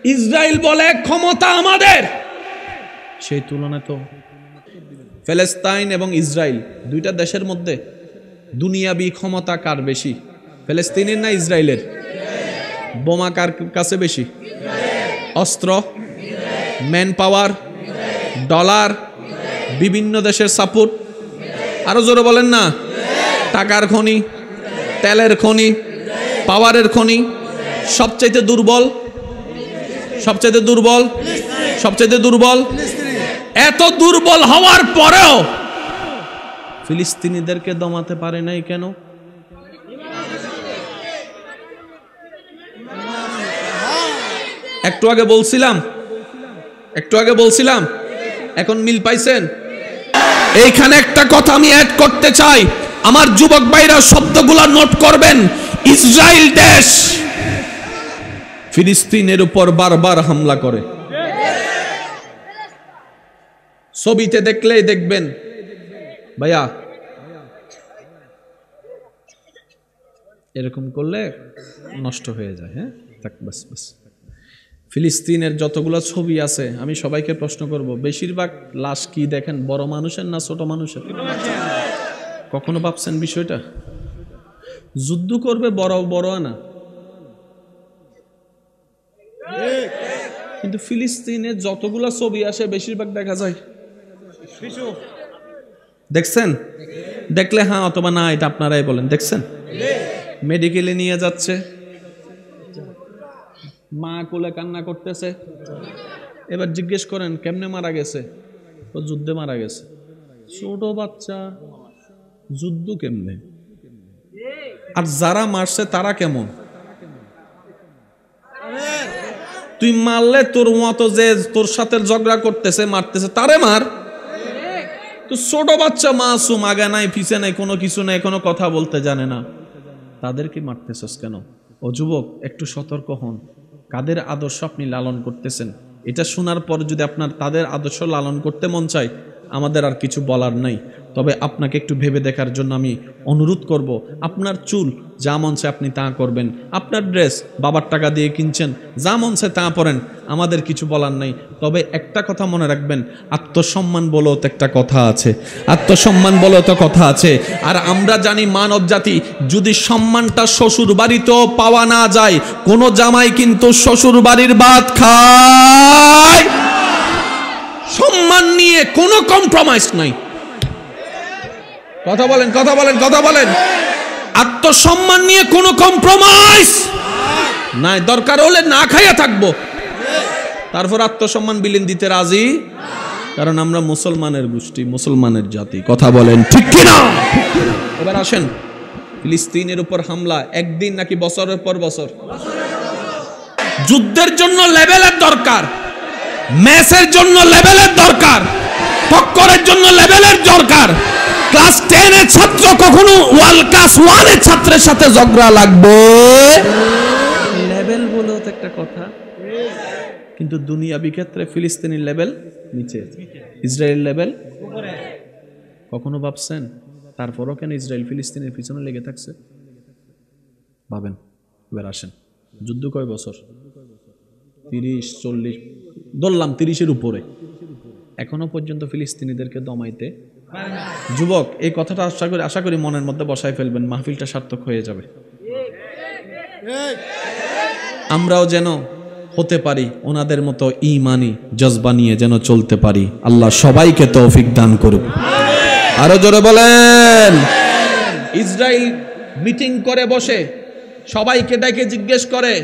Israel বলে ক্ষমতা আমাদের, সেই তুলনায় তো ফিলিস্তিন এবং ইসরায়েল দুইটা দেশের মধ্যে দুনিয়াবি ক্ষমতা কার বেশি? ফিলিস্তিনের না ইসরায়েলের? বোমা কার কাছে বেশি? অস্ত্র, ম্যান পাওয়ার, ডলার, বিভিন্ন দেশের সাপোর্ট, আরো জোরে বলেন না, টাকার খনি, তেলের খনি, পাওয়ারের খনি, সবচাইতে দুর্বল, সবচাইতে দুর্বল, সবচাইতে দুর্বল। এত দুর্বল হওয়ার পরেও ফিলিস্তিনিদেরকে দমাতে পারে নাই কেন? একটু আগে বলছিলাম, এখন মিল পাইছেন? এইখানে একটা কথা আমি অ্যাড করতে চাই, আমার যুবক ভাইরা শব্দগুলো নোট করবেন। ইসরায়েল দেশ ফিলিস্তিনের উপর বারবার হামলা করে। ছবিতে দেখলেই দেখবেন ভাইয়া, এরকম করলে নষ্ট হয়ে যায়। হ্যাঁ, বাস বাস। ফিলিস্তিনের যতগুলো ছবি আছে আমি সবাইকে প্রশ্ন করব, বেশিরভাগ লাশ কি দেখেন, বড় মানুষের না ছোট মানুষের? কখনো ভাবছেন বিষয়টা? যুদ্ধ করবে বড় বড় না, কিন্তু ফিলিস্তিনের যতগুলো ছবি আসে বেশিরভাগ দেখা যায়। দেখছেন? দেখলে হ্যাঁ অথবা না, এটা আপনারাই বলেন। দেখছেন? মেডিকেলে নিয়ে যাচ্ছে, মা কোলে কান্না করতেছে। এবার জিজ্ঞেস করেন কেমনে মারা গেছে? ও যুদ্ধে মারা গেছে। ছোট বাচ্চা, যুদ্ধ কেমনে? আর যারা মারছে তারা কেমন? তুই মারলে তোর মতো যে তোর সাথে ঝগড়া করতেছে, মারতেছে, তারে মার। তো ছোট বাচ্চা মাসুম, আগে নাই পিছে নাই, কোনো কিছু নাই, কোনো কথা বলতে জানে না, তাদেরকে মারতেছস কেন? ও যুবক, একটু সতর্ক হন। কাদের আদর্শ আপনি লালন করতেছেন? এটা শোনার পর যদি আপনার তাদের আদর্শ লালন করতে মন চায়, আমাদের আর কিছু বলার নাই। তবে আপনাকে একটু ভেবে দেখার জন্য আমি অনুরোধ করব। আপনার চুল যা মন চায় আপনি তা করবেন, আপনার ড্রেস বাবার টাকা দিয়ে কিনছেন, যা মন চায় তা পরেন, আমাদের কিছু বলার নাই। তবে একটা কথা মনে রাখবেন, আত্মসম্মান বলেও তো একটা কথা আছে, আত্মসম্মান বলেও তো কথা আছে। আর আমরা জানি মানব জাতি, যদি সম্মানটা শ্বশুর বাড়িতেও পাওয়া না যায়, কোনো জামাই কিন্তু শ্বশুর বাড়ির ভাত খায়। সম্মান নিয়ে কোনো কম্প্রোমাইজ নাই। কথা বলেন, কথা বলেন, কথা বলেন। আত্মসম্মান নিয়ে কোনো কম্প্রোমাইজ নাই। দরকার হলে না খাইয়া থাকবো, তারপর আত্মসম্মান বিলীন দিতে রাজি, কারণ আমরা মুসলমানের গোষ্ঠী, মুসলমানের জাতি। কথা বলেন ঠিক কিনা? এবার আসেন, ফিলিস্তিনের উপর হামলা একদিন নাকি বছরের পর বছর? যুদ্ধের জন্য লেভেলের দরকার, ম্যাচের জন্য লেভেলের দরকার, টক্করের জন্য লেভেলের দরকার। ক্লাস 10 এর ছাত্র কখনো ক্লাস 1 এর ছাত্রের সাথে ঝগড়া লাগবে, লেভেল বলেও তো একটা কথা। কিন্তু দুনিয়াবি ক্ষেত্রে ফিলিস্তিনের লেভেল নিচে, ইসরায়েল লেভেল উপরে। কখনো ভাবছেন? তারপরও কেন ইসরায়েল ফিলিস্তিনের পিছনে লেগে থাকছে? ভাবেন। এবার আসেন, যুদ্ধ কয় বছর? 30-40, ধরলাম 30-এর উপরে। এখনো পর্যন্ত ফিলিস্তিনিদেরকে দমাইতে। যুবক, এই কথাটা আশা করি মনের মধ্যে বসায় ফেলবেন, মাহফিলটা সার্থক হয়ে যাবে। আমরাও যেন হতে পারি ওনাদের মতো ঈমানি জজবা নিয়ে যেন চলতে পারি। আল্লাহ সবাইকে তৌফিক দান করুক। আরো জোরে বলেন। ইসরায়েল মিটিং করে বসে, সবাইকে ডেকে জিজ্ঞেস করে,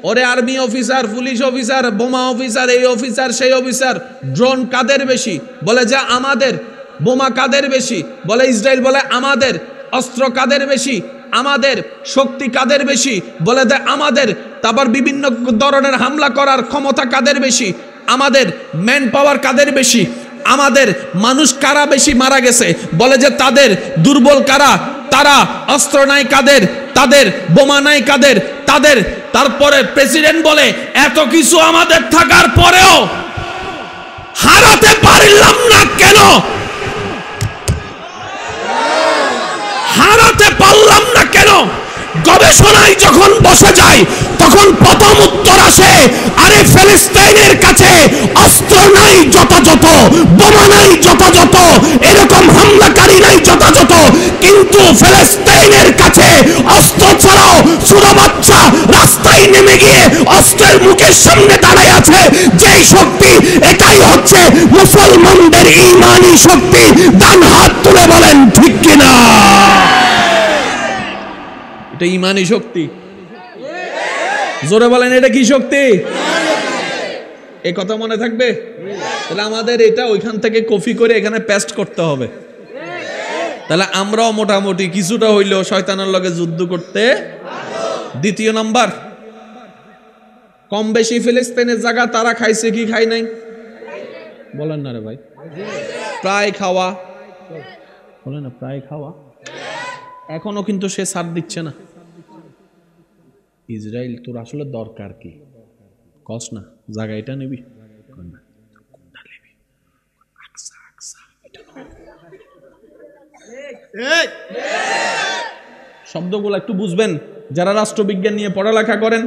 ওরে আর্মি অফিসার, পুলিশ অফিসার, বোমা অফিসার, এই অফিসার, সেই অফিসার, ড্রোন কাদের বেশি? বলে যে আমাদের। বোমা কাদের বেশি? বলে ইসরায়েল। বলে আমাদের। অস্ত্র কাদের বেশি? আমাদের। শক্তি কাদের বেশি? বলে যে আমাদের। তারপর বিভিন্ন ধরনের হামলা করার ক্ষমতা কাদের বেশি? আমাদের। ম্যান পাওয়ার কাদের বেশি? আমাদের। মানুষ কারা বেশি মারা গেছে? বলে যে তাদের। দুর্বল কারা? তারা। অস্ত্র নাই কাদের? তাদের। বোমা নাই কাদের? তাদের। তারপরে প্রেসিডেন্ট বলে, এত কিছু আমাদের থাকার পরেও হারাতে পারলাম না কেন? হারাতে পারলাম না কেন? গবেষণায় যখন বসে যায় তখন প্রথম উত্তর আসে, আরে ফিলিস্তিনের কাছে অস্ত্র নাই যথাযথ, বোমা নাই যথাযথ, এরকম হামলাকারী নাই যথাযথ, কিন্তু ফিলিস্তিনের কাছে অস্ত্র ছাড়াও ছোট বাচ্চা রাস্তায় নেমে গিয়ে অস্ত্রের মুখের সামনে দাঁড়ায় আছে। যেই শক্তি, এটাই হচ্ছে মুসলমানদের ঈমানি শক্তি। ডান হাত তুলে বলেন ঠিক কিনা? এটা ঈমানি শক্তি। জোরে বলেন, এটা কি শক্তি? এই কথা মনে থাকবে? তাহলে আমাদের এটা ওইখান থেকে কপি করে এখানে পেস্ট করতে হবে। তাহলে আমরাও মোটামুটি কিছুটা হইলেও শয়তানের লগে যুদ্ধ করতে। দ্বিতীয় নাম্বার, কম বেশি ফিলিস্তিনের জায়গা তারা খাইছে কি খাই নাই? বলেন না রে ভাই। প্রায় খাওয়া, বলেন না, প্রায় খাওয়া। এখনো কিন্তু সে ছাড় দিচ্ছে না। ইসরায়েল তোর আসলে দরকার কি? কস না, জায়গা এটা নিবি, শব্দগুলো একটু বুঝবেন। যারা রাষ্ট্রবিজ্ঞান নিয়ে পড়ালেখা করেন,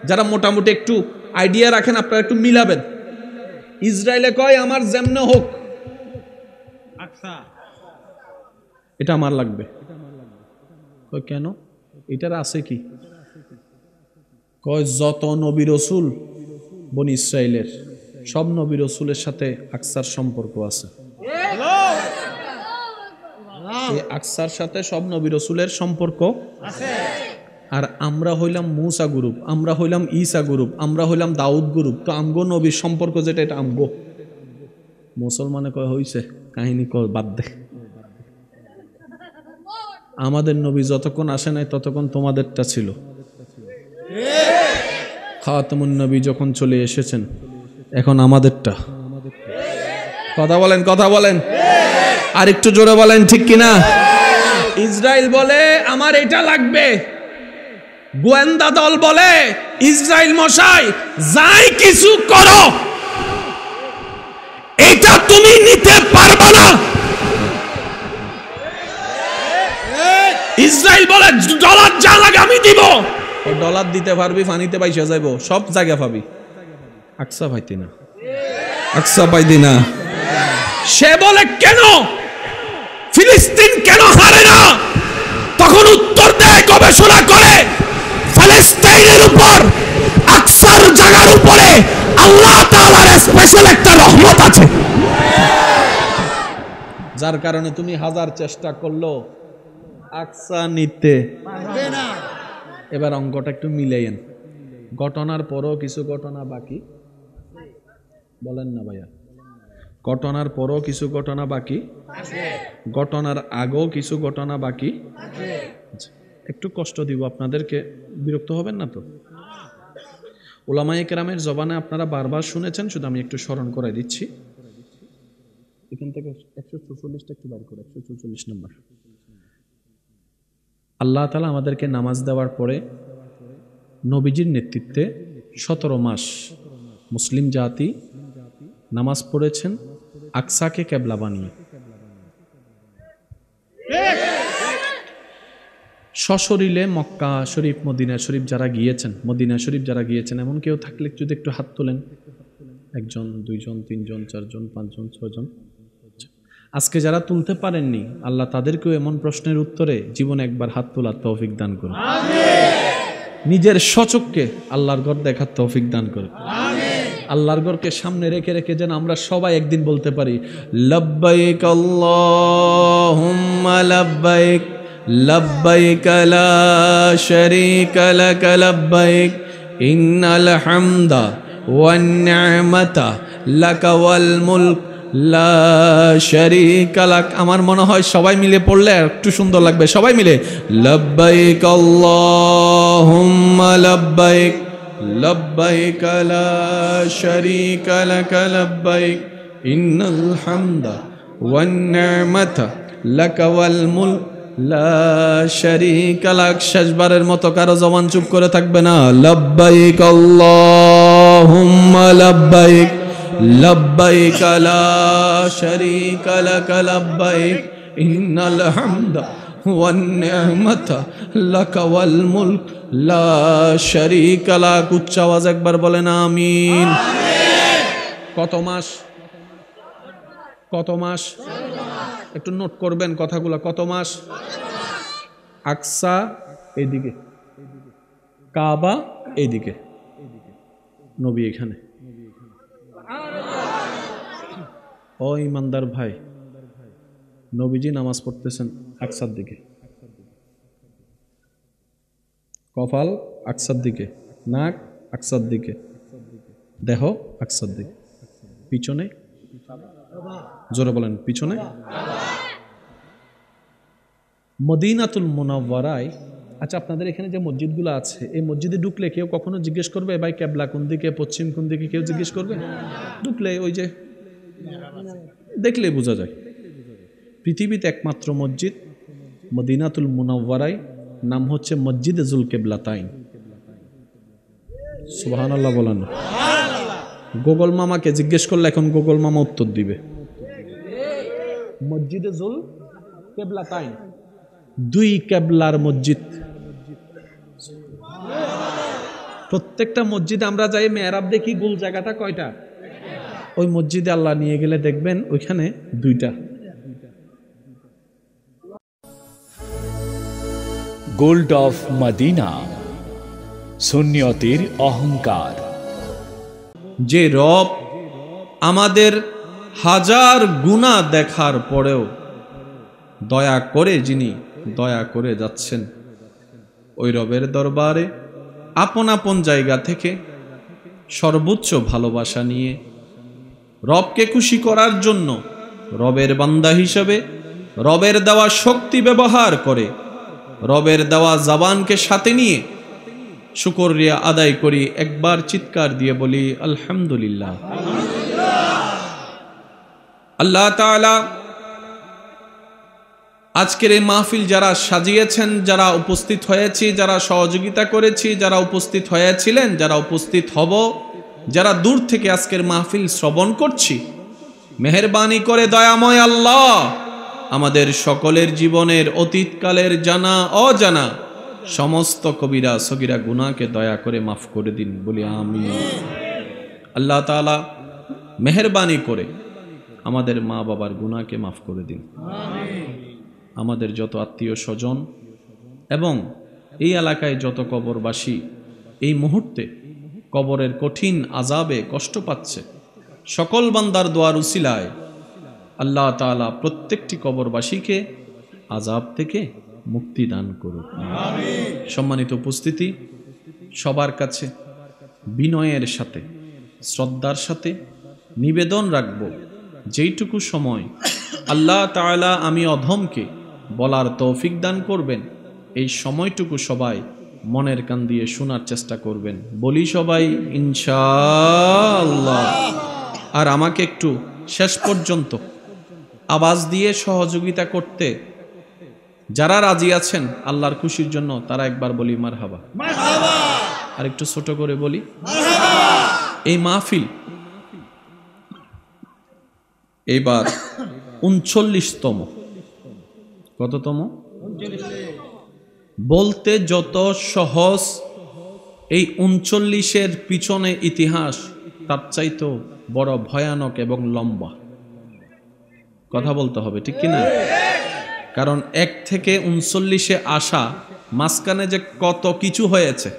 যারা মোটামুটি একটু আইডিয়া রাখেন, আপনারা একটু মিলাবেন। ইসরায়েলে কয় আমার যেমনে হোক এটা আমার লাগবে। কেন? এটার আছে কি? কয় যত নবী রসুল বনি ইসরায়েলের, সব নবী রসুলের সাথে আকসার সম্পর্ক আছে। এই আকসার সাথে সব নবী রসুলের সম্পর্ক আছে। আর আমরা হইলাম মুসা গ্রুপ, আমরা হইলাম ঈসা গ্রুপ, আমরা হইলাম দাউদ গ্রুপ। তো আমগো নবীর সম্পর্ক যেটা, এটা আমগো। মুসলমানে কয় হইছে, কাহিনী কয় বাদ দে। আমাদের নবী যতক্ষণ আসে নাই ততক্ষণ তোমাদেরটা ছিল। খাতামুন নবী যখন চলে এসেছেন এখন আমাদেরটা। কথা বলেন, কথা বলেন, আর একটু জোরে বলেন ঠিক কিনা? ইসরায়েল বলে আমার এটা লাগবে, গোয়েন্দা দল বলে ইসরায়েল মশাই যাই কিছু করো এটা তুমি নিতে পারবে না। ইসরায়েল বলে ডলার যা লাগে আমি দিব। ডলার দিতে পারবি, পানিতে পয়সা যাইব, সব জায়গা পাবি, আকসা পাইতি না, আকসা পাইতি না। সে বলে কেন ফিলিস্তিন কেন হারে না? তখন উত্তর দেয় গবেষণা করে, ফিলিস্তিনের উপর আকসার জায়গার উপরে আল্লাহ তাআলার স্পেশাল একটা রহমত আছে, যার কারণে তুমি হাজার চেষ্টা করলো আকসা নিতে পারবে না। এবার অঙ্কটা একটু মিলাইয়েন। ঘটনার পরও কিছু ঘটনা বাকি, বলেন না ভাইয়া? ঘটনার পরও কিছু ঘটনা বাকি, ঘটনার আগেও কিছু ঘটনা বাকি। একটু কষ্ট দিব আপনাদেরকে, বিরক্ত হবেন না তো? উলামায়ে কেরামের জবানে আপনারা বারবার শুনেছেন, শুধু আমি একটু স্মরণ করে দিচ্ছি। এখান থেকে 144টা একটু বার করে, 144 নম্বর। আল্লাহ তাআলা আমাদেরকে নামাজ দেওয়ার পরে নবীজির নেতৃত্বে 17 মাস মুসলিম জাতি নামাজ পড়েছেন আকসাকে কেবলা বানিয়ে। সশরীরে মক্কা শরীফ, মদিনা শরীফ যারা গিয়েছেন, মদিনা শরীফ যারা গিয়েছেন, এমন কেউ থাকলে যদি একটু হাত তোলেন। 1 জন, 2 জন, 3 জন, 4 জন, 5 জন, 6 জন। আজকে যারা তুলতে পারেননি, আল্লাহ তাদেরকেও এমন প্রশ্নের উত্তরে জীবনে একবার হাত তোলার তৌফিক দান করুন। নিজের স্বচক্ষে আল্লাহর ঘর দেখার তৌফিক দান করুন। আল্লাহর ঘরকে সামনে রেখে রেখে যেন আমরা সবাই একদিন বলতে পারি, লব্বাইক আল্লাহুম্মা লব্বাইক, লব্বাইক লা শারীকা লাক লব্বাইক, ইন্নাল হামদা ওয়ান নি'মাতা লাক ওয়াল মুলক লা শারীকা লাক। আমার মনে হয় সবাই মিলে পড়লে একটু সুন্দর লাগবে। সবাই মিলে লব্বাইক আল্লাহুম্মা লব্বাইক, লব্বাইক লা শারীকা লাক লব্বাইক, ইন্নাল হামদা ওয়ান নি'মাতা লাক ওয়াল মুলক লা শারীকা লাক। শেষবারের মতো কারো জবান চুপ করে থাকবে না। লব্বাইক আল্লাহুম্মা লব্বাইক, লব্বাইক লা শারীকা লাক লব্বাইক, ইন্নাল হামদা ওয়ান নি'মাতা লাকা ওয়াল মুলক লা শারীকা লাক। উচ্চ আওয়াজ একবার বলেন আমিন। কত মাস? কত মাস? একটু নোট করবেন কথাগুলো। কত মাস? আকসা এইদিকে, কাবা এইদিকে, নবী এখানে। ও ইমানদার ভাই, নবীজি নামাজ পড়তেছেন আকসার দিকে, কপাল আকসার দিকে, নাক আকসার দিকে, দেহ আকসার দিকে, পিছনে জোরে বলেন পিছনে। মদিনাতুল মুনাওয়ারায়, আচ্ছা আপনাদের এখানে যে মসজিদগুলো আছে, এই মসজিদে ঢুকলে কেউ কখনো জিজ্ঞেস করবে ভাই কেবলা কোন দিকে, পশ্চিম কোন দিকে? কেউ জিজ্ঞেস করবে? ঢুকলে ওই যে দেখলেই বোঝা যায়। পৃথিবীতে একমাত্র মসজিদ মদিনাতুল মুনাওয়ারায়, নাম হচ্ছে মসজিদে জুল কেবলাতাইন। সুবহানাল্লাহ বলেন। গোগল মামাকে জিজ্ঞেস করলে এখন গোগল মামা উত্তর দিবে। মসজিদে জুল কেবলাতাইন, দুই কেবলার মসজিদ। প্রত্যেকটা মসজিদে আমরা যাই মেহরাব দেখি, গোল জায়গাটা কয়টা? ওই মসজিদে আল্লাহ নিয়ে গেলে দেখবেন ওইখানে দুইটা। গোল্ড অফ মদিনা, সুন্নিয়তের অহংকার। যে রব আমাদের হাজার গুনাহ দেখার পরেও দয়া করে, যিনি দয়া করে যাচ্ছেন, ওই রবের দরবারে আপন আপন জায়গা থেকে সর্বোচ্চ ভালোবাসা নিয়ে রবকে খুশি করার জন্য রবের বান্দা হিসেবে রবের দেওয়া শক্তি ব্যবহার করে রবের দেওয়া জবানকে সাথে নিয়ে শুকরিয়া আদায় করি। একবার চিৎকার দিয়ে বলি আলহামদুলিল্লাহ। আল্লাহ তাআলা আজকের এই মাহফিল যারা সাজিয়েছেন, যারা উপস্থিত হয়েছি, যারা সহযোগিতা করেছি, যারা উপস্থিত হয়েছিলেন, যারা উপস্থিত হব, যারা দূর থেকে আজকের মাহফিল শ্রবণ করছি, মেহেরবানি করে দয়াময় আল্লাহ আমাদের সকলের জীবনের অতীতকালের জানা অজানা সমস্ত কবিরা সগীরা গুনাহকে দয়া করে মাফ করে দিন, বলি আমিন। আল্লাহ তাআলা মেহেরবানি করে আমাদের মা বাবার গুনাহকে মাফ করে দিন। আমাদের যত আত্মীয় স্বজন এবং এই এলাকায় যত কবরবাসী এই মুহূর্তে কবরের কঠিন আযাবে কষ্ট পাচ্ছে, সকল বান্দার দোয়ার উসিলায় আল্লাহ তাআলা প্রত্যেকটি কবরবাসীকে আযাব থেকে মুক্তি দান করুন। সম্মানিত উপস্থিতি, সবার কাছে বিনয়ের সাথে শ্রদ্ধার সাথে নিবেদন রাখব, যেইটুকু সময় আল্লাহ তাআলা আমি অধমকে বলার তৌফিক দান করবেন, এই সময়টুকু সবাই মনের কান দিয়ে শোনার চেষ্টা করবেন। বলি সবাই ইনশাআল্লাহ। আর আমাকে একটু শেষ পর্যন্ত আওয়াজ দিয়ে সহযোগিতা করতে যারা রাজি আছেন আল্লাহর খুশির জন্য, তারা একবার বলি মারহাবা। আর একটু ছোট করে বলি এই মাহফিল এইবার 39তম। কততম? বলতে যত সহজ, এই 39-এর পিছনে ইতিহাস তার চাইতো বড় ভয়ানক এবং লম্বা। কথা বলতে হবে, ঠিক কিনা? কারণ 1 থেকে 39-এ আসা মাঝখানে যে কত কিছু হয়েছে,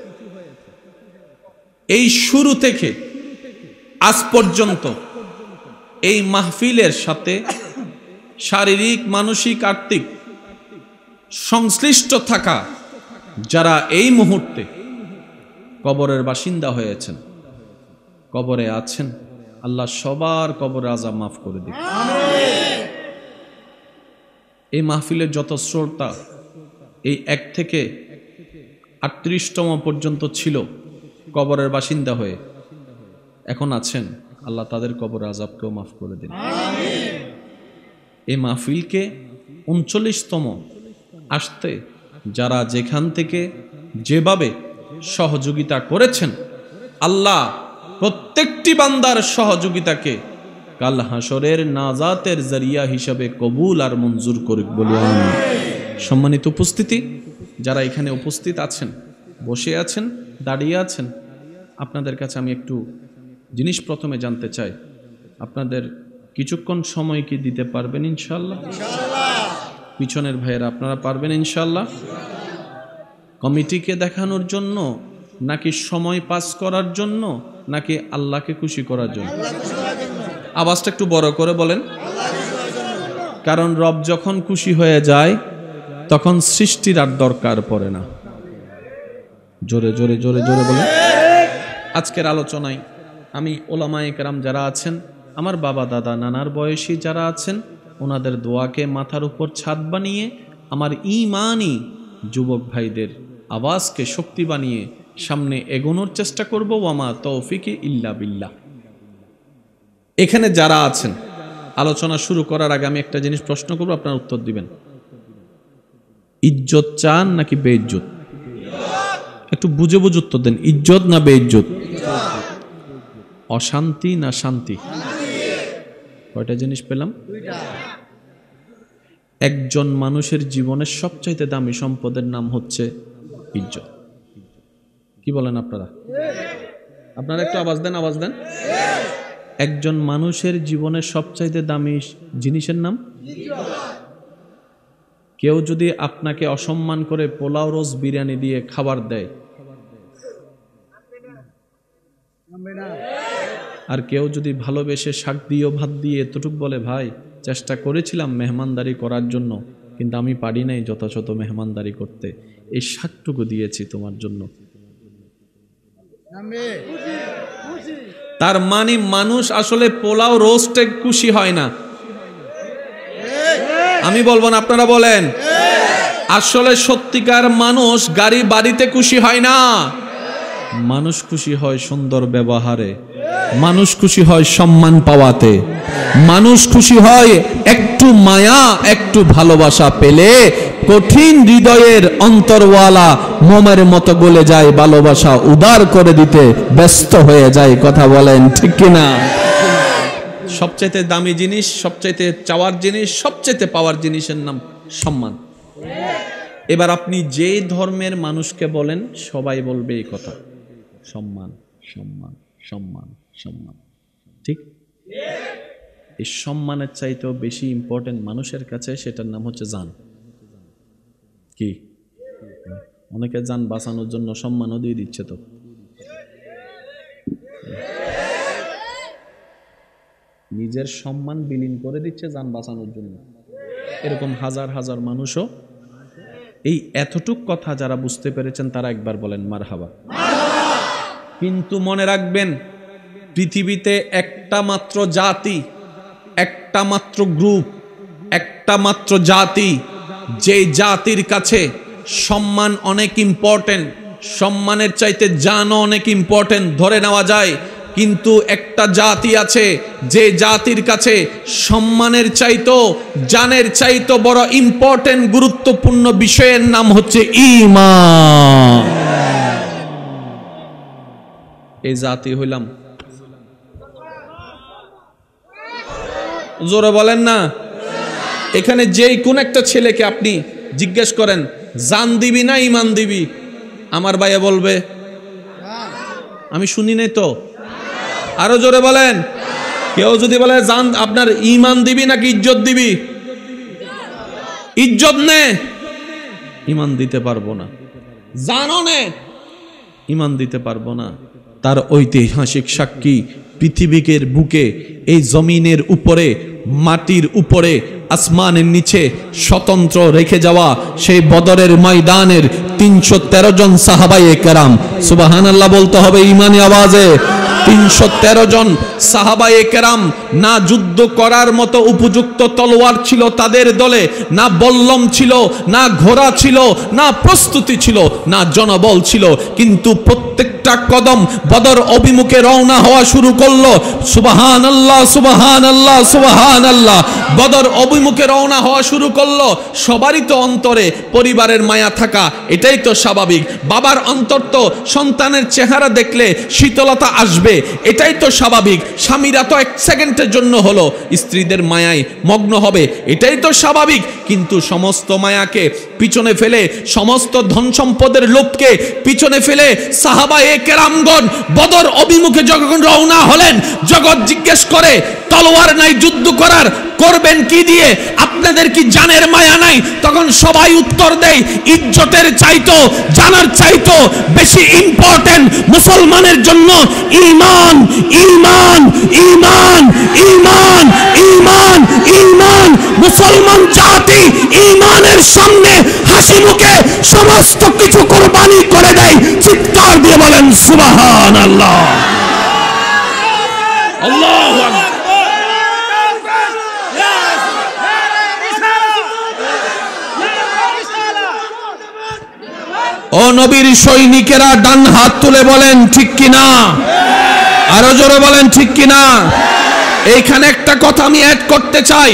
এই শুরু থেকে আজ পর্যন্ত এই মাহফিলের সাথে শারীরিক, মানসিক, আর্থিক সংশ্লিষ্ট থাকা যারা এই মুহূর্তে কবরের বাসিন্দা হয়েছেন, কবরে আছেন, আল্লাহ সবার কবরে আযাব মাফ করে দিন। এই মাহফিলের যত শ্রোতা এই 1 থেকে 38তম পর্যন্ত ছিল কবরের বাসিন্দা হয়ে এখন আছেন, আল্লাহ তাদের কবর আযাবকেও মাফ করে দিন। এই মাহফিলকে 39তম আসতে যারা যেখান থেকে যেভাবে সহযোগিতা করেছেন, আল্লাহ প্রত্যেকটি বান্দার সহযোগিতাকে কাল হাসরের নাজাতের জরিয়া হিসাবে কবুল আর মঞ্জুর করুক, বলি আমিন। সম্মানিত উপস্থিতি, যারা এখানে উপস্থিত আছেন, বসে আছেন, দাঁড়িয়ে আছেন, আপনাদের কাছে আমি একটু জিনিস প্রথমে জানতে চাই। আপনাদের কিছুক্ষণ সময় কি দিতে পারবেন ইনশাআল্লাহ? পিছনের ভাইয়েরা আপনারা পারবেন ইনশাআল্লাহ? কমিটিকে দেখানোর জন্য, নাকি সময় পাস করার জন্য, নাকি আল্লাহকে খুশি করার জন্য? আওয়াজটা একটু বড় করে বলেন। কারণ রব যখন খুশি হয়ে যায় তখন সৃষ্টির আর দরকার পড়ে না। জোরে জোরে জোরে জোরে বলেন। আজকের আলোচনায় আমি ওলামায়ে কেরাম যারা আছেন, আমার বাবা দাদা নানার বয়সী যারা আছেন, ওনাদের দোয়াকে মাথার উপর ছাদ বানিয়ে আমার ঈমানি যুবক ভাইদের আওয়াজকে শক্তি বানিয়ে সামনে এগোনোর চেষ্টা করব। ওয়ামা তৌফিকি ইল্লা বিল্লাহ। এখানে যারা আছেন, আলোচনা শুরু করার আগে আমি একটা জিনিস প্রশ্ন করব, আপনারা উত্তর দিবেন। ইজ্জত চান নাকি বেইজ্জত? একটু বুঝে বুঝে উত্তর দেন। ইজ্জত না বেইজ্জত? অশান্তি না শান্তি? কয়টা জিনিস পেলাম? একজন মানুষের জীবনের সবচাইতে দামি সম্পদের নাম হচ্ছে ইজ্জত। কি বলেন আপনারা? আপনারা একটু আওয়াজ দেন, আওয়াজ দেন। একজন মানুষের জীবনের সবচাইতে দামি জিনিসের নাম ইজ্জত। কেউ যদি আপনাকে অসম্মান করে পোলাও রোজ বিরিয়ানি দিয়ে খাবার দেয়, আর কেউ যদি ভালোবেসে শাক দিয়ে ভাত দিয়ে এতটুক বলে, ভাই চেষ্টা করেছিলাম মেহমানদারি করার জন্য, কিন্তু আমি পারি নাই যথাযথ মেহমানদারি করতে, এই শাকটুকু দিয়েছি তোমার জন্য, তার মানে মানুষ আসলে পোলাও রোস্টে খুশি হয় না। আমি বলবো না, আপনারা বলেন। আসলে সত্যিকার মানুষ গাড়ি বাড়িতে খুশি হয় না। মানুষ খুশি হয় সুন্দর ব্যবহারে, মানুষ খুশি হয় সম্মান পাওয়াতে, মানুষ খুশি হয় একটু মায়া একটু ভালোবাসা পেলে কঠিন হৃদয়ের অন্তরওয়ালা মোমের মতো গলে যায়, ভালোবাসা উদার করে দিতে ব্যস্ত হয়ে যায়। কথা বলেন ঠিক কিনা? সবচাইতে দামি জিনিস, সবচাইতে চাওয়ার জিনিস, সবচাইতে পাওয়ার জিনিসের নাম সম্মান। এবার আপনি যে ধর্মের মানুষকে বলেন সবাই বলবে এই কথা, সম্মান সম্মান সম্মান সম্মান। ঠিক? এই সম্মানের চাইতেও বেশি ইম্পর্টেন্ট মানুষের কাছে, সেটার নাম হচ্ছে জান। কি? অনেকে জান বাঁচানোর জন্য সম্মানও দিয়ে দিচ্ছে, তো নিজের সম্মান বিলীন করে দিচ্ছে জান বাঁচানোর জন্য। এরকম হাজার হাজার মানুষও। এই এতটুক কথা যারা বুঝতে পেরেছেন তারা একবার বলেন মারহাবা। কিন্তু মনে রাখবেন, পৃথিবীতে একটা মাত্র জাতি, একটা মাত্র গ্রুপ, একটা মাত্র জাতি, যে জাতির কাছে সম্মান অনেক ইম্পর্টেন্ট, সম্মানের চাইতে জানও অনেক ইম্পর্টেন্ট ধরে নেওয়া যায়। কিন্তু একটা জাতি আছে যে জাতির কাছে সম্মানের চাইতো জানের চাইতো বড় ইম্পর্টেন্ট গুরুত্বপূর্ণ বিষয়ের নাম হচ্ছে ঈমান। এই জাতি হইলাম, জোরে বলেন না। এখানে যেই কোন একটা ছেলেকে আপনি জিজ্ঞেস করেন জান দিবি না ঈমান দিবি, আমার ভাইয়া বলবে আমি শুনি নাই তো। আরো জোরে বলেন। কেউ যদি বলে জান আপনার ঈমান দিবি নাকি ইজ্জত দিবি, ইজ্জত নে, ঈমান দিতে পারবো না। জানও নে, ঈমান দিতে পারবো না। তার ঐতিহাসিক সাক্ষী পৃথিবীর বুকে, এই জমিনের উপরে, মাটির উপরে, আসমানের নিচে স্বতন্ত্র রেখে যাওয়া সেই বদরের ময়দানের 313 জন সাহাবায়ে কেরাম। সুবহানাল্লাহ বলতে হবে ঈমানি আওয়াজে। 313 জন সাহাবায়ে কেরাম, না যুদ্ধ করার মতো উপযুক্ত তলোয়ার ছিল তাদের দলে, না বল্লম ছিল, না ঘোড়া ছিল, না প্রস্তুতি ছিল, না জনবল ছিল, কিন্তু প্রত্যেকটা কদম বদর অভিমুখে রওনা হওয়া শুরু করলো। সুবহানাল্লাহ সুবহানাল্লাহ সুবহানাল্লাহ। বদর অভিমুখে রওনা হওয়া শুরু করলো। সবারই তো অন্তরে পরিবারের মায়া থাকা, এটাই তো স্বাভাবিক। বাবার অন্তর তো সন্তানের চেহারা দেখলে শীতলতা আসবে, এটাই তো স্বাভাবিক। স্বামীরা তো 1 সেকেন্ডের জন্য হলো স্ত্রীদের মায়ায় মগ্ন হবে, এটাই তো স্বাভাবিক। কিন্তু সমস্ত মায়াকে পিছনে ফেলে, সমস্ত ধন সম্পদের লোভকে পিছনে ফেলে সাহাবায়ে কেরামগণ বদর অভিমুখে যখন রওনা হলেন, জগৎ জিজ্ঞেস করে তলোয়ার নাই যুদ্ধ করার, করবেন কি দিয়ে, আপনাদের কি জানের মায়া নাই? তখন সবাই উত্তর দেয় ইজ্জতের চাইতো, জানার চাইতো বেশি ইম্পর্টেন্ট মুসলমানের জন্য ঈমান, ঈমান, ঈমান, ঈমান, ঈমান, ঈমান। মুসলমান জাতি ঈমানের সামনে হাসি মুখে সমস্ত কিছু কুরবানি করে দেয়। চিৎকার দিয়ে বলেন সুবহানাল্লাহ। আল্লাহু আকবার। ও নবীর সৈনিকেরা ডান হাত তুলে বলেন ঠিক কিনা, আরো জোরে বলেন ঠিক কিনা। এইখানে একটা কথা আমি অ্যাড করতে চাই,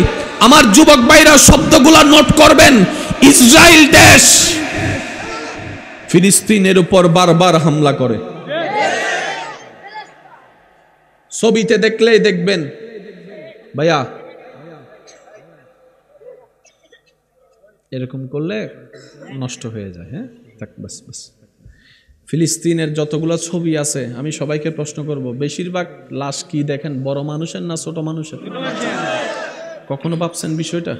আমার যুবক ভাইরা শব্দগুলো নোট করবেন। ইসরায়েল দেশ ফিলিস্তিনের উপর বারবার হামলা করে, ছবিতে দেখলেই দেখবেন ভাইয়া এরকম করলে নষ্ট হয়ে যায়। হ্যাঁ, বাস বাস। ফিলিস্তিনের যতগুলো ছবি আছে আমি সবাইকে প্রশ্ন করব, বেশিরভাগ লাশ কি দেখেন, বড় মানুষের না ছোট মানুষের? কখনো ভাবছেন বিষয়টা?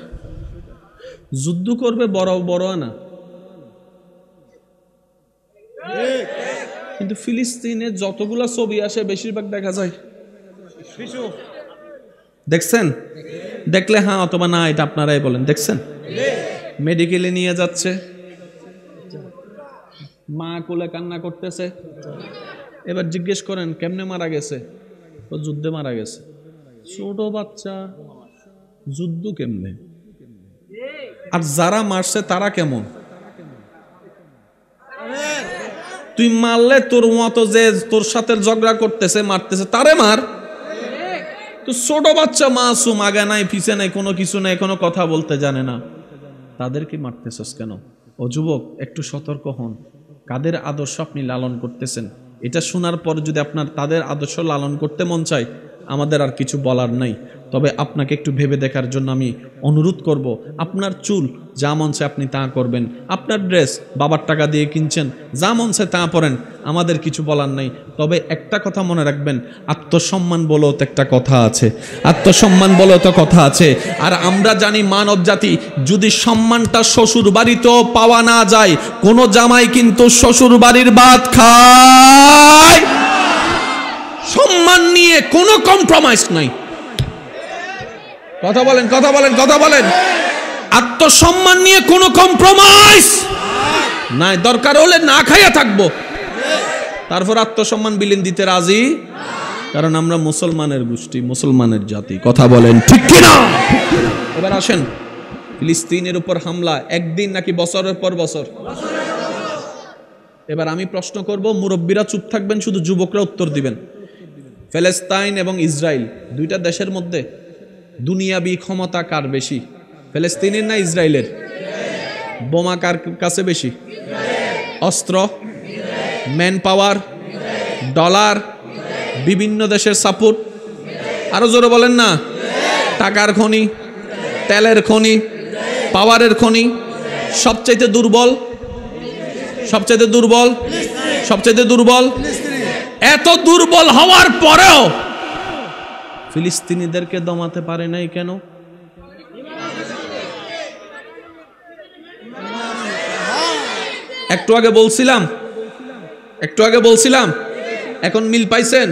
যুদ্ধ করবে বড় বড় না, কিন্তু ফিলিস্তিনের যতগুলো ছবি আসে বেশিরভাগ দেখা যায় শিশু। দেখছেন? দেখলে হ্যাঁ অথবা না এটা আপনারাই বলেন। দেখছেন? মেডিকেলে নিয়ে যাচ্ছে, মা কোলে কান্না করতেছে, এবার জিজ্ঞেস করেন কেমনে মারা গেছে? ও যুদ্ধে মারা গেছে। ছোট বাচ্চা, যুদ্ধ কেমনে? আর যারা মারছে তারা কেমন? তুই মারলে তোর মতো যে তোর সাথে ঝগড়া করতেছে মারতেছে তারে মার। তো ছোট বাচ্চা মাসুম, আগে নাই পিছে নাই, কোনো কিছু নাই, কোনো কথা বলতে জানে না, তাদেরকে মারতেছস কেন? ও যুবক একটু সতর্ক হন, কাদের আদর্শ আপনি লালন করতেছেন। এটা শোনার পর যদি আপনার তাদের আদর্শ লালন করতে মন চায়, আমাদের আর কিছু বলার নাই। তবে আপনাকে একটু ভেবে দেখার জন্য আমি অনুরোধ করব, আপনার চুল যা মন চায় আপনি তা করবেন, আপনার ড্রেস বাবার টাকা দিয়ে কিনছেন, যা মন চায় তা পরেন, আমাদের কিছু বলার নাই। তবে একটা কথা মনে রাখবেন, আত্মসম্মান বলেও তো একটা কথা আছে, আত্মসম্মান বলেও তো কথা আছে। আর আমরা জানি মানব জাতি যদি সম্মানটা শ্বশুর বাড়িতেও পাওয়া না যায়, কোনো জামাই কিন্তু শ্বশুর বাড়ির ভাত খায়। সম্মান নিয়ে কোনো কম্প্রোমাইজ নাই। কথা বলেন, কথা বলেন, কথা বলেন। আত্মসম্মান নিয়ে কোনো কম্প্রোমাইজ নাই। দরকার হলে না খাইয়া থাকবো, তারপর আত্মসম্মান বিলীন দিতে রাজি, কারণ আমরা মুসলমানের গোষ্ঠী, মুসলমানের জাতি। কথা বলেন ঠিক কিনা? এবার আসেন, ফিলিস্তিনের উপর হামলা একদিন নাকি বছরের পর বছর? এবার আমি প্রশ্ন করব, মুরব্বীরা চুপ থাকবেন, শুধু যুবকরা উত্তর দিবেন। ফিলিস্তিন এবং ইসরায়েল দুইটা দেশের মধ্যে দুনিয়াবি ক্ষমতা কার বেশি, ফিলিস্তিনের না ইসরায়েলের? বোমা কার কাছে বেশি? অস্ত্র, ম্যান পাওয়ার, ডলার, বিভিন্ন দেশের সাপোর্ট, আরো জোরে বলেন না। টাকার খনি, তেলের খনি, পাওয়ারের খনি। সবচাইতে দুর্বল, সবচাইতে দুর্বল, সবচাইতে দুর্বল। এত দুর্বল হওয়ার পরেও ফিলিস্তিনিদেরকে দমাতে পারে নাই কেন? একটু আগে বলছিলাম, এখন মিল পাইছেন?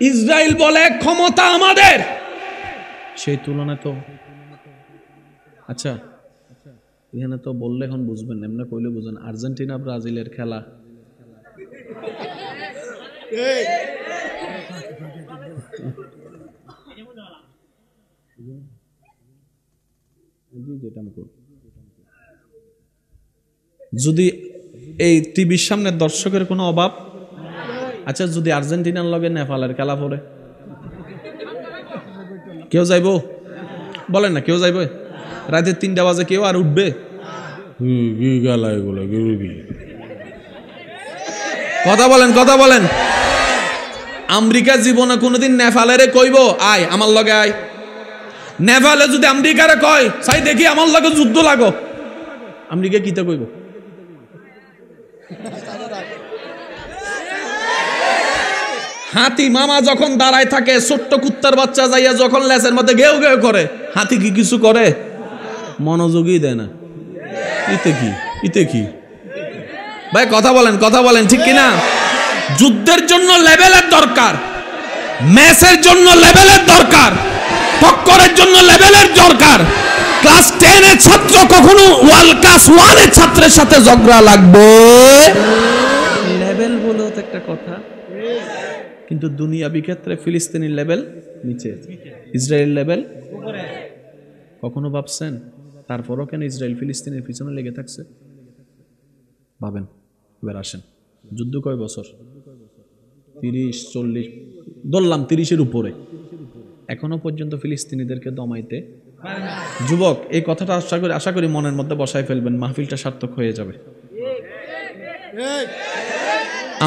ইসরায়েল বলে ক্ষমতা আমাদের, সেই তুলনায় তো আচ্ছা এখানে তো বললে এখন বুঝবেন, এমনি কইলে বুঝেন। আর্জেন্টিনা ব্রাজিলের খেলা, যদি এই টিভির সামনে দর্শকের কোনো অভাব, আচ্ছা যদি আর্জেন্টিনার লগে নেপালের খেলা পড়ে, কেউ যাইব? বলেন না, কেউ যাইব? রাতে 3টা বাজে কেউ আর উঠবে? কথা বলেন, কথা বলেন। আমেরিকা জীবনে কোনোদিন নেপালের কইব আয় আমার লগে আয়? নেপালে যদি আমেরিকারে কয় চাই দেখি আমার লগে যুদ্ধ লাগো, আমেরিকা কিতা কইব? হাতি মামা যখন দাঁড়ায় থাকে, ছোট্ট কুত্তার বাচ্চা যাইয়া যখন লেজের মধ্যে ঘেউ ঘেউ করে, হাতি কি কিছু করে? মনোযোগই দেয় না। ইতে কি ভাই, কথা বলেন ঠিক কিনা? যুদ্ধের জন্য লেভেলের দরকার, ম্যাচের জন্য লেভেলের দরকার, টক্করের জন্য লেভেলের দরকার। ক্লাস 10 এর ছাত্র কখনো ক্লাস 1 এর ছাত্রের সাথে ঝগড়া লাগবে, লেভেল বলে তো একটা কথা। কিন্তু দুনিয়াবি ক্ষেত্রে ফিলিস্তিনের লেভেল নিচে, ইসরায়েল লেভেল উপরে। কখনো ভাবছেন? তারপরও কেন ইসরায়েল ফিলিস্তিনের পিছনে লেগে থাকছে? ভাবেন। এবার আসেন, যুদ্ধ কয় বছর? 30-40, ধরলাম 30-এর উপরে। এখনো পর্যন্ত ফিলিস্তিনিদেরকে দমাইতে। যুবক, এই কথাটা আশা করি মনের মধ্যে বসায় ফেলবেন, মাহফিলটা সার্থক হয়ে যাবে।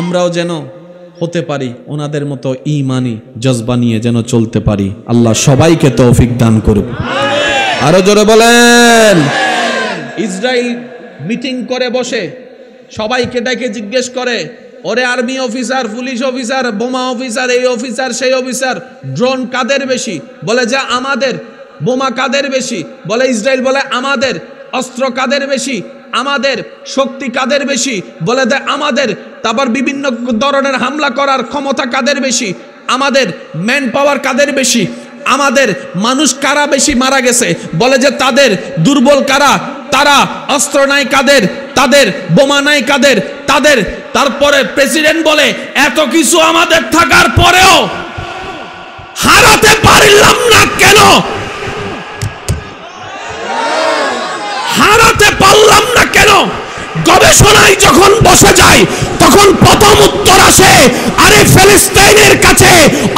আমরাও যেন হতে পারি ওনাদের মতো ঈমানি জজবা নিয়ে যেন চলতে পারি। আল্লাহ সবাইকে তৌফিক দান করুক। আরো জোরে বলেন। ইসরায়েল মিটিং করে বসে সবাইকে ডেকে জিজ্ঞেস করে, ওরে আর্মি অফিসার, পুলিশ অফিসার, বোমা অফিসার, এই অফিসার সেই অফিসার, ড্রোন কাদের বেশি? বলে যে আমাদের। বোমা কাদের বেশি? বলে ইসরায়েল বলে আমাদের। অস্ত্র কাদের বেশি? আমাদের। শক্তি কাদের বেশি? বলে দেয় আমাদের। তারপর বিভিন্ন ধরনের হামলা করার ক্ষমতা কাদের বেশি? আমাদের। ম্যান পাওয়ার কাদের বেশি? আমাদের। মানুষ কারা বেশি মারা গেছে? বলে যে তাদের। দুর্বল কারা? তারা। অস্ত্র নাই কাদের? তাদের। বোমা নাই কাদের? তাদের। তারপরে প্রেসিডেন্ট বলে এত কিছু আমাদের থাকার পরেও হারাতে পারলাম না কেন? হারাতে পারলাম না কেন? গবেষণায় যখন বসে যায় তখন প্রথম উত্তর আসে, আরে ফিলিস্তিনের কাছে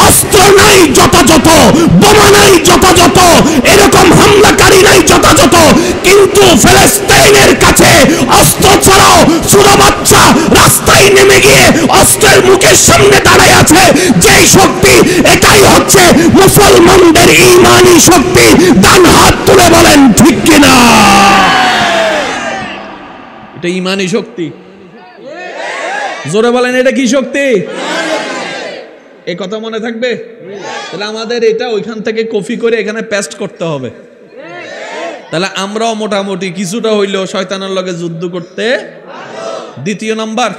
অস্ত্র নাই যথাযথ, বোমা নাই যথাযথ, এরকম হামলাকারী নাই যথাযথ, কিন্তু ফিলিস্তিনের কাছে অস্ত্র ছাড়াও ছোট বাচ্চা রাস্তায় নেমে গিয়ে অস্ত্রের মুখের সামনে দাঁড়ায় আছে। যেই শক্তি, এটাই হচ্ছে মুসলমানদের ঈমানি শক্তি। ডান হাত তুলে বলেন ঠিক কিনা? এটা ঈমানি শক্তি। জোরে বলেন, এটা কি শক্তি? এই কথা মনে থাকবে? তাহলে আমাদের এটা ওইখান থেকে কপি করে এখানে পেস্ট করতে হবে। তাহলে আমরাও মোটামুটি কিছুটা হইলেও শয়তানের লগে যুদ্ধ করতে। দ্বিতীয় নাম্বার,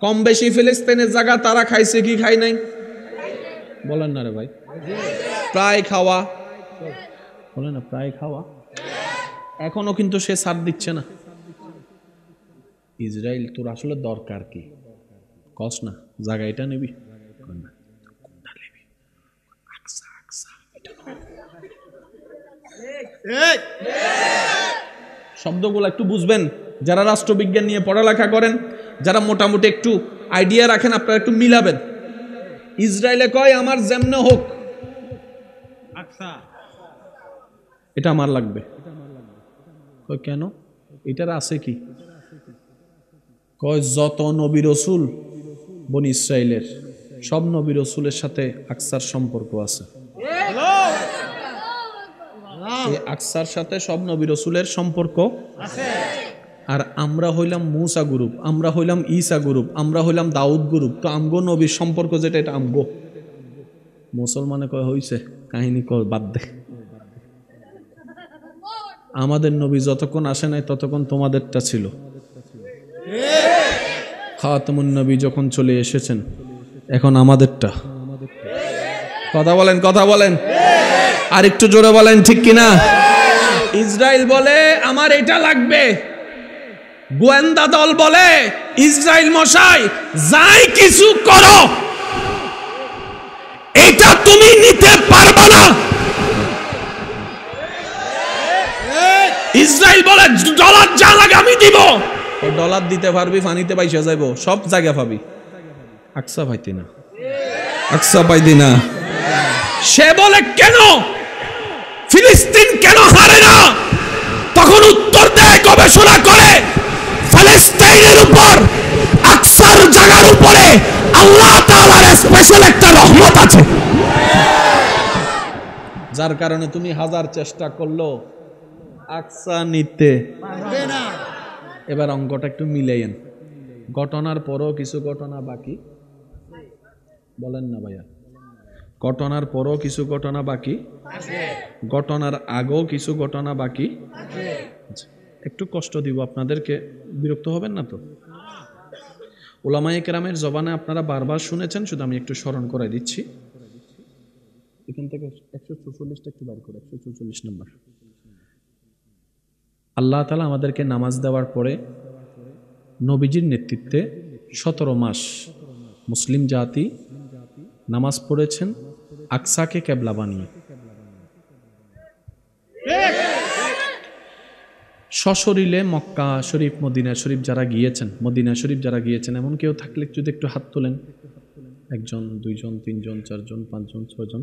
কম বেশি ফিলিস্তিনের জায়গা তারা খাইছে কি খাই নাই? বলেন না রে ভাই। প্রায় খাওয়া, বলেন না, প্রায় খাওয়া। এখনো কিন্তু সে ছাড় দিচ্ছে না। ইসরায়েল তোর আসলে দরকার কি? কস না, জায়গা এটা নিবি, শব্দগুলো একটু বুঝবেন। যারা রাষ্ট্রবিজ্ঞান নিয়ে পড়ালেখা করেন, যারা মোটামুটি একটু আইডিয়া রাখেন, আপনারা একটু মিলাবেন। ইসরায়েলে কয় আমার যেমনে হোক এটা আমার লাগবে। কেন? এটার আছে কি? কয় যত নবী রসুল বনি ইসরায়েলের, সব নবী রসুলের সাথে আকসার সম্পর্ক আছে। এই আকসার সাথে সব নবী রসুলের সম্পর্ক আছে। আর আমরা হইলাম মুসা গ্রুপ, আমরা হইলাম ঈসা গ্রুপ, আমরা হইলাম দাউদ গ্রুপ। তো আমগো নবীর সম্পর্ক যেটা, এটা আমগো। মুসলমানে কয় হইছে, কাহিনী কয় বাদ দে। আমাদের নবী যতক্ষণ আসে নাই ততক্ষণ তোমাদেরটা ছিল। খাতামুন নবী যখন চলে এসেছেন এখন আমাদেরটা। কথা বলেন, কথা বলেন, আর একটু জোরে বলেন ঠিক কিনা? ইসরায়েল বলে আমার এটা লাগবে, গোয়েন্দা দল বলে ইসরায়েল মশাই যাই কিছু করো এটা তুমি নিতে পারবে না। ইসরায়েল বলে ডলার যা লাগে আমি দিব। ডলার দিতে পারবি, পানিতে পাইসা যাইব, সব জায়গা পাবি, আকসা পাইতি না, আকসা পাইতি না। সে বলে কেন ফিলিস্তিন কেন হারে না? তখন উত্তর দেয় গবেষণা করে, ফিলিস্তিনের উপর আকসার জায়গার উপরে আল্লাহ তাআলার স্পেশাল একটা রহমত আছে, যার কারণে তুমি হাজার চেষ্টা করলো আকসা নিতে এবার অঙ্কটা একটু মিলাইয়েন। ঘটনার পরও কিছু ঘটনা বাকি, বলেন না ভাইয়া? ঘটনার পরও কিছু ঘটনা বাকি, ঘটনার আগেও কিছু ঘটনা বাকি। একটু কষ্ট দিব আপনাদেরকে, বিরক্ত হবেন না তো? উলামায়ে কেরামের জবানে আপনারা বারবার শুনেছেন, শুধু আমি একটু স্মরণ করে দিচ্ছি। এখান থেকে 144টা একটু বার করে, 144 নম্বর। আল্লাহ তাআলা আমাদেরকে নামাজ দেওয়ার পরে নবীজির নেতৃত্বে 17 মাস মুসলিম জাতি নামাজ পড়েছেন আকসাকে কেবলা বানিয়ে। সশরীরে মক্কা শরীফ, মদিনা শরীফ যারা গিয়েছেন, মদিনা শরীফ যারা গিয়েছেন, এমন কেউ থাকলে যদি একটু হাত তোলেন। 1 জন, 2 জন, 3 জন, 4 জন, 5 জন, 6 জন।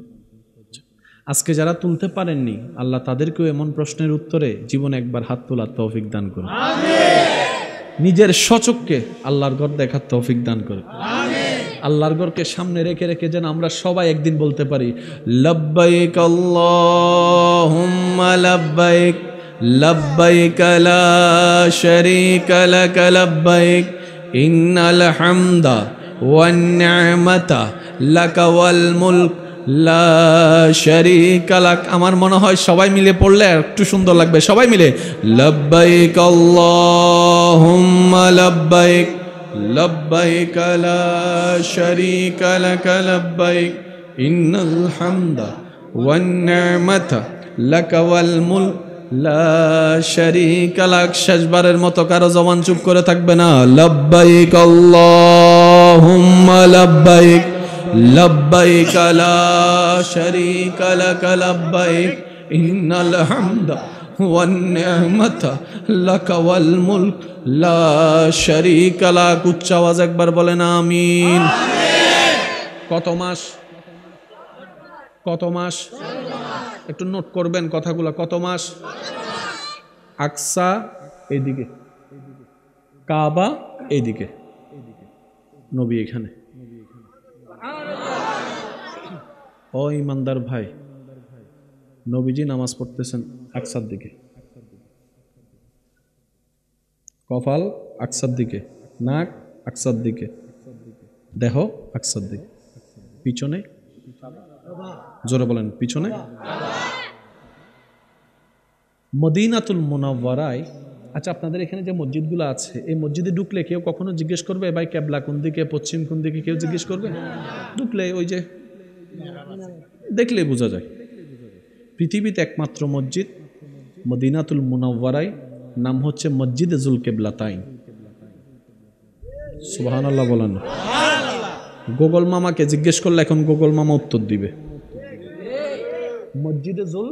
আজকে যারা তুলতে পারেননি, আল্লাহ তাদেরকেও এমন প্রশ্নের উত্তরে জীবনে একবার হাত তোলার তৌফিক দান করুন। নিজের স্বচক্ষে আল্লাহর ঘর দেখার তৌফিক দান করুন। আল্লাহর ঘরকে সামনে রেখে রেখে যেন আমরা সবাই একদিন বলতে পারি, লব্বাইক আল্লাহুম্মা লব্বাইক, লব্বাইক লা শারীকা লাক লব্বাইক, ইন্নাল হামদা ওয়ান নি'মাতা লাক ওয়াল মুলক লা শারীকা লাক। আমার মনে হয় সবাই মিলে পড়লে একটু সুন্দর লাগবে। সবাই মিলে লব্বাইক আল্লাহুম্মা লব্বাইক, লব্বাইক লা শারীকা লাক লব্বাইক, ইন্নাল হামদা ওয়ান নি'মাতা লাক ওয়াল মুলক লা শারীকা লাক। শেষবারের মতো কারো জবান চুপ করে থাকবে না। লব্বাইক আল্লাহুম্মা লব্বাইক, লব্বাইক লা শারীকা লাক লব্বাইক, ইন্নাল হামদা ওয়ান নি'মাতা লাক ওয়াল মুলক লা শারীকা লাক। উচ্চ আওয়াজ একবার বলেন আমিন। কত মাস? কত মাস? একটু নোট করবেন কথাগুলো। কত মাস? আকসা এইদিকে, কাবা এইদিকে, নবী এখানে। ও ইমানদার ভাই, নবীজি নামাজ পড়তেছেন আকসার দিকে, কপাল আকসার দিকে, নাক আকসার দিকে, দেহ আকসার দিকে, পিছনে জোরে বলেন পিছনে। মদিনাতুল মুনাওয়ারায়, আচ্ছা আপনাদের এখানে যে মসজিদগুলো আছে, এই মসজিদে ঢুকলে কেউ কখনো জিজ্ঞেস করবে ভাই কেবলা কোন দিকে, পশ্চিম কোন দিকে? কেউ জিজ্ঞেস করবে? ঢুকলে ওই যে দেখলে বোঝা যায়। পৃথিবীতে একমাত্র মসজিদ মদিনাতুল মুনাওয়ারায়, নাম হচ্ছে মসজিদে জুল কেবলাতাইন। সুবহানাল্লাহ বলেন। গোগল মামাকে জিজ্ঞেস করলে এখন গোগল মামা উত্তর দিবে। মসজিদে জুল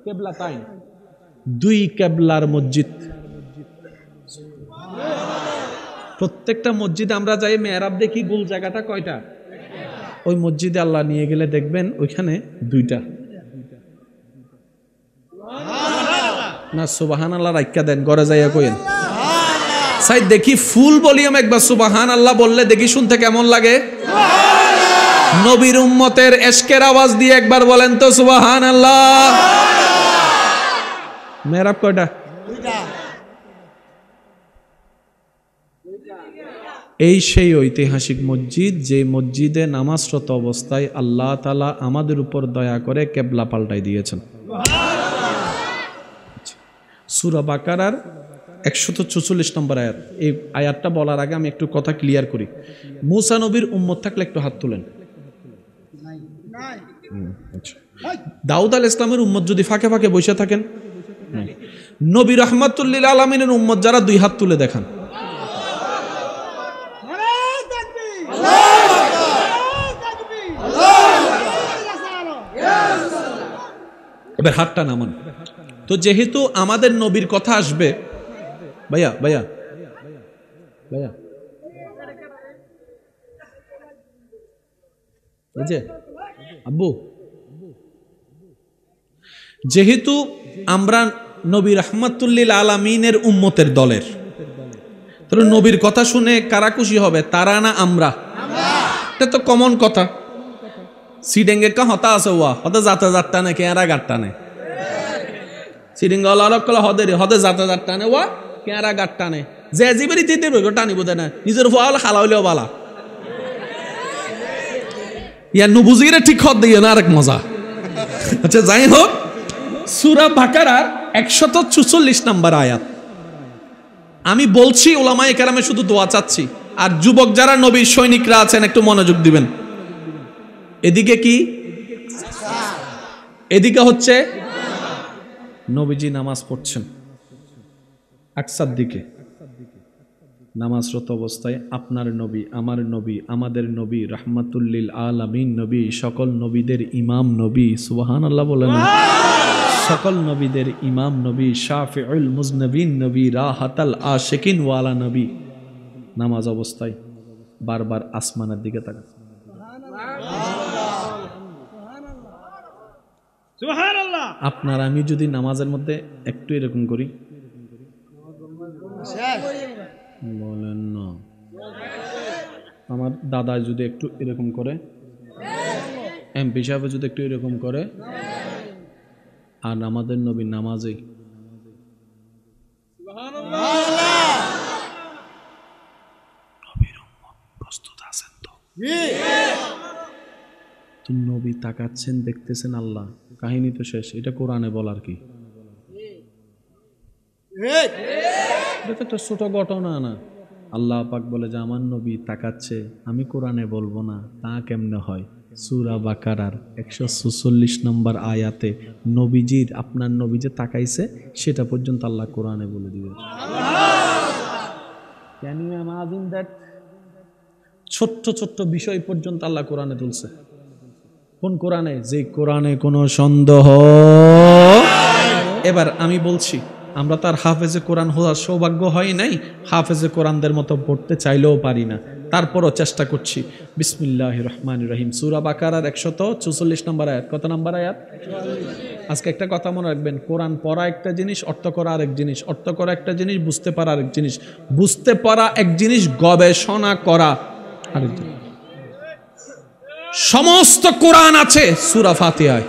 কেবলাতাইন, 2 কেবলার মসজিদ। প্রত্যেকটা মসজিদে আমরা যাই মেহরাব দেখি, গোল জায়গাটা কয়টা? ওই মসজিদে আল্লাহ নিয়ে গেলে দেখবেন ওইখানে 2টা। না সুবহানাল্লাহ রাইখা দেন, ঘরে যাইয়া কইেন। সাই দেখি ফুল ভলিউম একবার সুবহানাল্লাহ বললে দেখি শুনতে কেমন লাগে। নবীর উম্মতের ইশকের আওয়াজ দিয়ে একবার বলেন তো সুবহানাল্লাহ। মেহরাব কয়টা? 2টা। এই সেই ঐতিহাসিক মসজিদ, যে মসজিদে নামাজরত অবস্থায় আল্লাহ তাআলা আমাদের উপর দয়া করে কেবলা পাল্টাই দিয়েছেন। সূরা বাকারার 144 নম্বর আয়াত। এই আয়াতটা বলার আগে আমি একটু কথা ক্লিয়ার করি। মুসা নবীর উম্মত থাকলে একটু হাত তুলেন। দাউদ আলাইহিস সালামের উম্মত যদি ফাঁকে ফাঁকে বসে থাকেন? নবী রাহমাতুল লিল আলামিনের উম্মত যারা 2 হাত তুলে দেখান। এবার হাতটা নামান। তো যেহেতু আমাদের নবীর কথা আসবে, ভাইয়া ভাইয়া ভাইয়া এই যে আব্বু, যেহেতু আমরা নবী রাহমাতুল লিল আলামিনের উম্মতের দলের, তাহলে নবীর কথা শুনে কারা খুশি হবে? তারা না আমরা? এটা তো কমন কথা। সিডেঙ্গে কা হতা আছে ওয়া হতা যাতা যাত্তা নাকি এরা গাট্টা নেই। সিরিঙ্গল আরকল হদে যাতে যাত টানে ওয়া কেরা গাট টানে যে জিবেরি তিতে রইল টানিব দেয় না নিজের ফাল হালাইলেও বালা ইয়া নুবুজিরে ঠিক হদ দিয়ে না আরেক মজা। আচ্ছা যাই হোক, সূরা বাকারার 144 নম্বর আয়াত। আমি বলছি উলামায়ে কেরামে শুধু দোয়া চাচ্ছি, আর যুবক যারা নবীর সৈনিকরা আছেন একটু মনোযোগ দিবেন। এদিকে কি, এদিকে হচ্ছে নবীজি নামাজ পড়ছেন, আকসার দিকে নামাজরত অবস্থায় আপনার নবী, আমার নবী, আমাদের নবী, রাহমাতুল্লিল আলামিন নবী, সকল নবীদের ইমাম নবী, সুবহানাল্লাহ বলেন, সকল নবীদের ইমাম নবী, শাফিউল মুজনবিন নবী, রাহাতাল আশিকিন ওয়ালা নবী নামাজ অবস্থায় বারবার আসমানের দিকে তাকান। সুবহানাল্লাহ। আপনার আমি যদি নামাজের মধ্যে একটু এরকম করি, বলেন না, আমার দাদা যদি একটু এরকম করে, এমপি সাহেব যদি একটু এরকম করে, আর আমাদের নবী নামাজে প্রস্তুত আছেন তো? নবী তাকাচ্ছেন, দেখতেছেন আল্লাহ, কাহিনী তো শেষ। এটা কোরআনে বলার কি? এটা তো একটা ছোট ঘটনা না। আল্লাহ পাক বলে যে আমার নবী তাকাচ্ছে, আমি কোরআনে বলবো না, তা কেমনে হয়? সূরা বাকারার 144 নম্বর আয়াতে নবীজির, আপনার নবী যে তাকাইছে সেটা পর্যন্ত আল্লাহ কোরআনে বলে দিবে। Can you imagine that? ছোট্ট ছোট্ট বিষয় পর্যন্ত আল্লাহ কোরআনে তুলছে। কোন কোরআনে? যে কোরআনে কোনো সন্দেহ। এবার আমি বলছি, আমরা তার হাফেজে কোরআন হওয়ার সৌভাগ্য হয় নাই, হাফেজে কোরআনদের মতো পড়তে চাইলেও পারি না, তারপরও চেষ্টা করছি। বিসমিল্লাহির রহমানির রহিম, সূরা বাকারার 144 নম্বর আয়াত। কত নম্বর আয়াত? আজকে একটা কথা মনে রাখবেন, কোরআন পড়া একটা জিনিস, অর্থ করা আরেক জিনিস। অর্থ করা একটা জিনিস, বুঝতে পারা আরেক জিনিস। বুঝতে পারা এক জিনিস, গবেষণা করা আরেক জিনিস। সমস্ত কোরআন আছে সূরা ফাতিহায়।